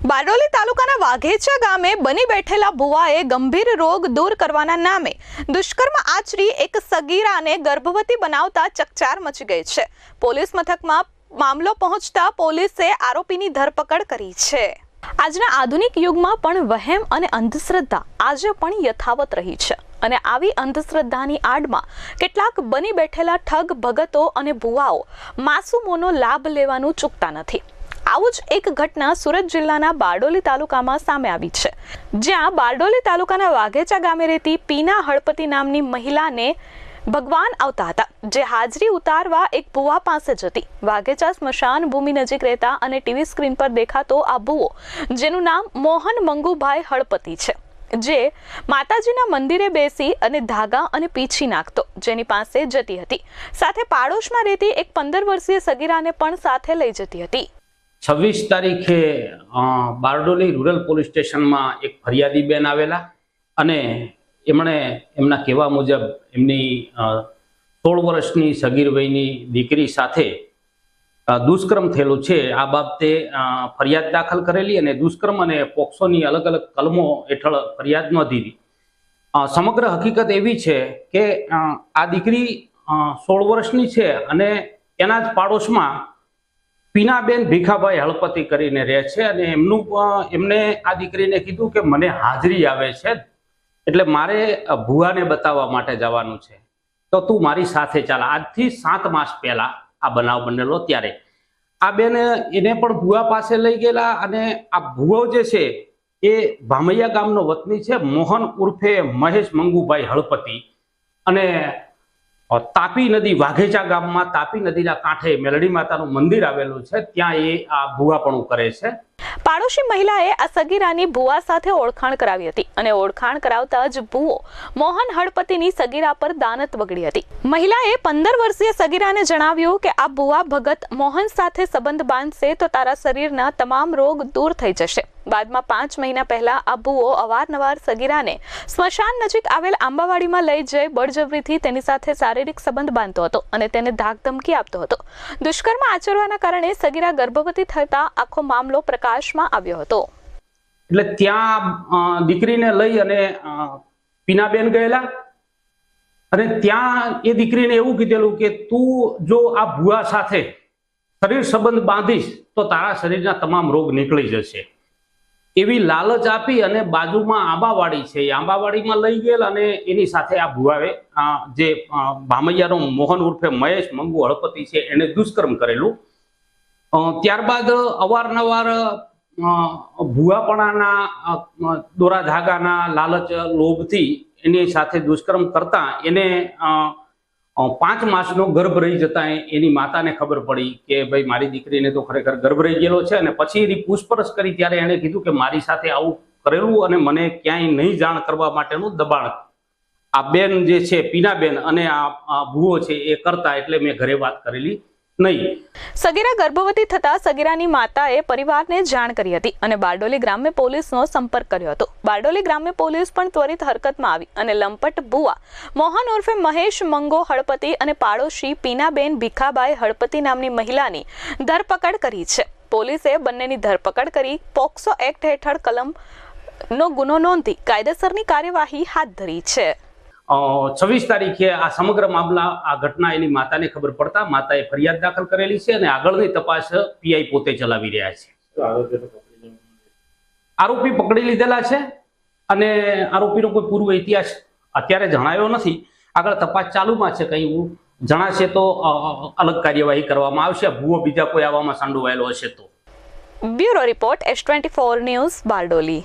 બારડોલી તાલુકાના વાઘેચા ગામે બની બેઠેલા ભુવાએ ગંભીર રોગ દૂર કરવાના નામે દુષ્કર્મ આચરી એક સગીરાને ગર્ભવતી બનાવતા ચકચાર મચી ગઈ છે। પોલીસ મથકમાં મામલો પહોંચતા પોલીસે આરોપીની ધરપકડ કરી છે। આજના આધુનિક યુગમાં પણ વહેમ અને અંધશ્રદ્ધા આજે પણ યથાવત રહી છે અને આવી અંધશ્રદ્ધાની આડમાં કેટલાક બની બેઠેલા ઠગ ભગતો અને ભુવાઓ માસૂમોનો લાભ લેવાનું ચૂકતા નથી। આવું જ એક ઘટના સુરત જિલ્લાના બારડોલી તાલુકામાં સામે આવી છે, જ્યાં બારડોલી તાલુકાના વાઘેચા ગામે રહેતી પીના હળપતિ નામની મહિલાને ભગવાન આવતા હતા, જે હાજરી ઉતારવા એક ભુવા પાસે જતી। વાઘેચા સ્મશાન ભૂમિ નજીક રહેતા અને ટીવી સ્ક્રીન પર દેખાતો આ ભુવો, જેનું નામ મોહન મંગુભાઈ હળપતિ છે, જે માતાજીના મંદિરે બેસી અને ધાગા અને પીછી નાખતો, જેની પાસે જતી હતી। સાથે પાડોશમાં રહેતી એક 15 વર્ષીય સગીરાને પણ સાથે લઈ જતી હતી। 26 તારીખે બારડોલી રૂરલ પોલીસ સ્ટેશનમાં એક ફરિયાદી બેન આવેલા અને એમણે એમના કહેવા મુજબ એમની 16 વર્ષની સગીર વયની દીકરી સાથે દુષ્કર્મ થયેલું છે આ બાબતે ફરિયાદ દાખલ કરેલી અને દુષ્કર્મ અને પોક્સોની અલગ અલગ કલમો હેઠળ ફરિયાદ નોંધી। સમગ્ર હકીકત એવી છે કે આ દીકરી 16 વર્ષની છે અને એના જ પાડોશમાં પીનાબેન ભીખાભાઈ હળપતિ કરીને રહે છે અને એમને આ દીકરીને કીધું કે મને હાજરી આવે છે, એટલે મારે ભુવાને બતાવવા માટે જવાનું છે, તો તું મારી સાથે ચાલ। આજથી 7 માસ પહેલા આ બનાવ બનેલો, ત્યારે આ બેન એને પણ ભુવા પાસે લઈ ગયેલા અને આ ભુવો જે છે એ ભામૈયા ગામનો વતની છે, મોહન ઉર્ફે મહેશ મંગુભાઈ હળપતિ, અને તાપી નદી વાઘેચા ગામમાં તાપી નદીના કાંઠે મેલડી માતાનું મંદિર આવેલું છે, ત્યાં એ આ ભુવાપણું કરે છે। પાડોશી મહિલાએ આ સગીરાની ભુવા સાથે ઓળખાણ કરાવી હતી અને ઓળખાણ કરાવતા જ ભુવો મોહન હળપતિની સગીરા પર દાનત વગડી હતી। મહિલાએ 15 વર્ષીય સગીરાને જણાવ્યું કે આ ભુવા ભગત મોહન સાથે સંબંધ બાંધશે તો તારા શરીરના તમામ રોગ દૂર થઈ જશે। બાદમાં 5 મહિના પહેલા આ ભુવો અવારનવાર સગીરાને સ્મશાન નજીક આવેલ આંબાવાડીમાં લઈ જઈ બળજબરીથી તેની સાથે શારીરિક સંબંધ બાંધતો હતો અને તેને ધાકધમકી આપતો હતો। દુષ્કર્મ આચરવાના કારણે સગીરા ગર્ભવતી થતા આખો મામલો પ્રકાશમાં આવ્યો હતો। એટલે ત્યાં દીકરીને લઈ અને પીનાબેન ગયેલા અને ત્યાં એ દીકરીને એવું કીધેલું કે તું જો આ ભુવા સાથે શરીર સંબંધ બાંધીશ તો તારા શરીરના તમામ રોગ નીકળી જશે, એવી લાલચ આપી અને બાજુમાં આંબાવાડી છે એ આંબાવાડીમાં લઈ ગયેલ અને એની સાથે આ ભુવાએ જે ભામૈયાનો મોહન ઉર્ફે મહેશ મંગુ હળપતિ છે એને દુષ્કર્મ કરેલું। ત્યારબાદ અવારનવાર ભુવાપણાના દોરા ધાગાના લાલચ લોભથી એની સાથે દુષ્કર્મ કરતા એને 5 માસનો ગર્ભ રહી જતા એની માતાને ખબર પડી કે ભાઈ મારી દીકરીને તો ખરેખર ગર્ભ રહી ગયેલો છે, અને પછી એની પૂછપરછ કરી ત્યારે એણે કીધું કે મારી સાથે આવું કરેલું અને મને ક્યાંય નહીં જાણ કરવા માટેનું દબાણ આ બેન જે છે પીનાબેન અને આ ભુવો છે એ કરતા, એટલે મેં ઘરે વાત કરેલી નહીં। સગીરા ગર્ભવતી થતા સગીરાની માતાએ પરિવારને જાણ કરી હતી અને બારડોલી ગ્રામ્ય પોલીસનો સંપર્ક કર્યો હતો। બારડોલી ગ્રામ્ય પોલીસ પણ ત્વરિત હરકતમાં આવી અને લંપટ ભુવા મોહન ઉર્ફે મહેશ મંગો હળપતિ અને પાડોશી પીનાબેન ભીખાભાઈ હળપતિ નામની મહિલાની ધરપકડ કરી છે। પોલીસે બંનેની ધરપકડ કરી પોક્સો એક્ટ હેઠળ કલમનો ગુનો નોંધી કાયદેસરની કાર્યવાહી હાથ ધરી છે। 26 તારીખે આ સમગ્ર મામલા આ ઘટના એની માતાને ખબર પડતા માતાએ ફરિયાદ દાખલ કરેલી છે અને આગળની તપાસ પીઆઈ પોતે ચલાવી રહ્યા છે। આરોપી પકડી લીધેલા છે અને આરોપીનો કોઈ પૂર્વ ઇતિહાસ અત્યારે જણાયો નથી, આગળ તપાસ ચાલુમાં છે, કંઈ જણાશે તો અલગ કાર્યવાહી કરવામાં આવશે, ભૂવો બીજા કોઈ આવામાં સંડોવાયેલો હશે તો। Bureau report S24 news Bardoli.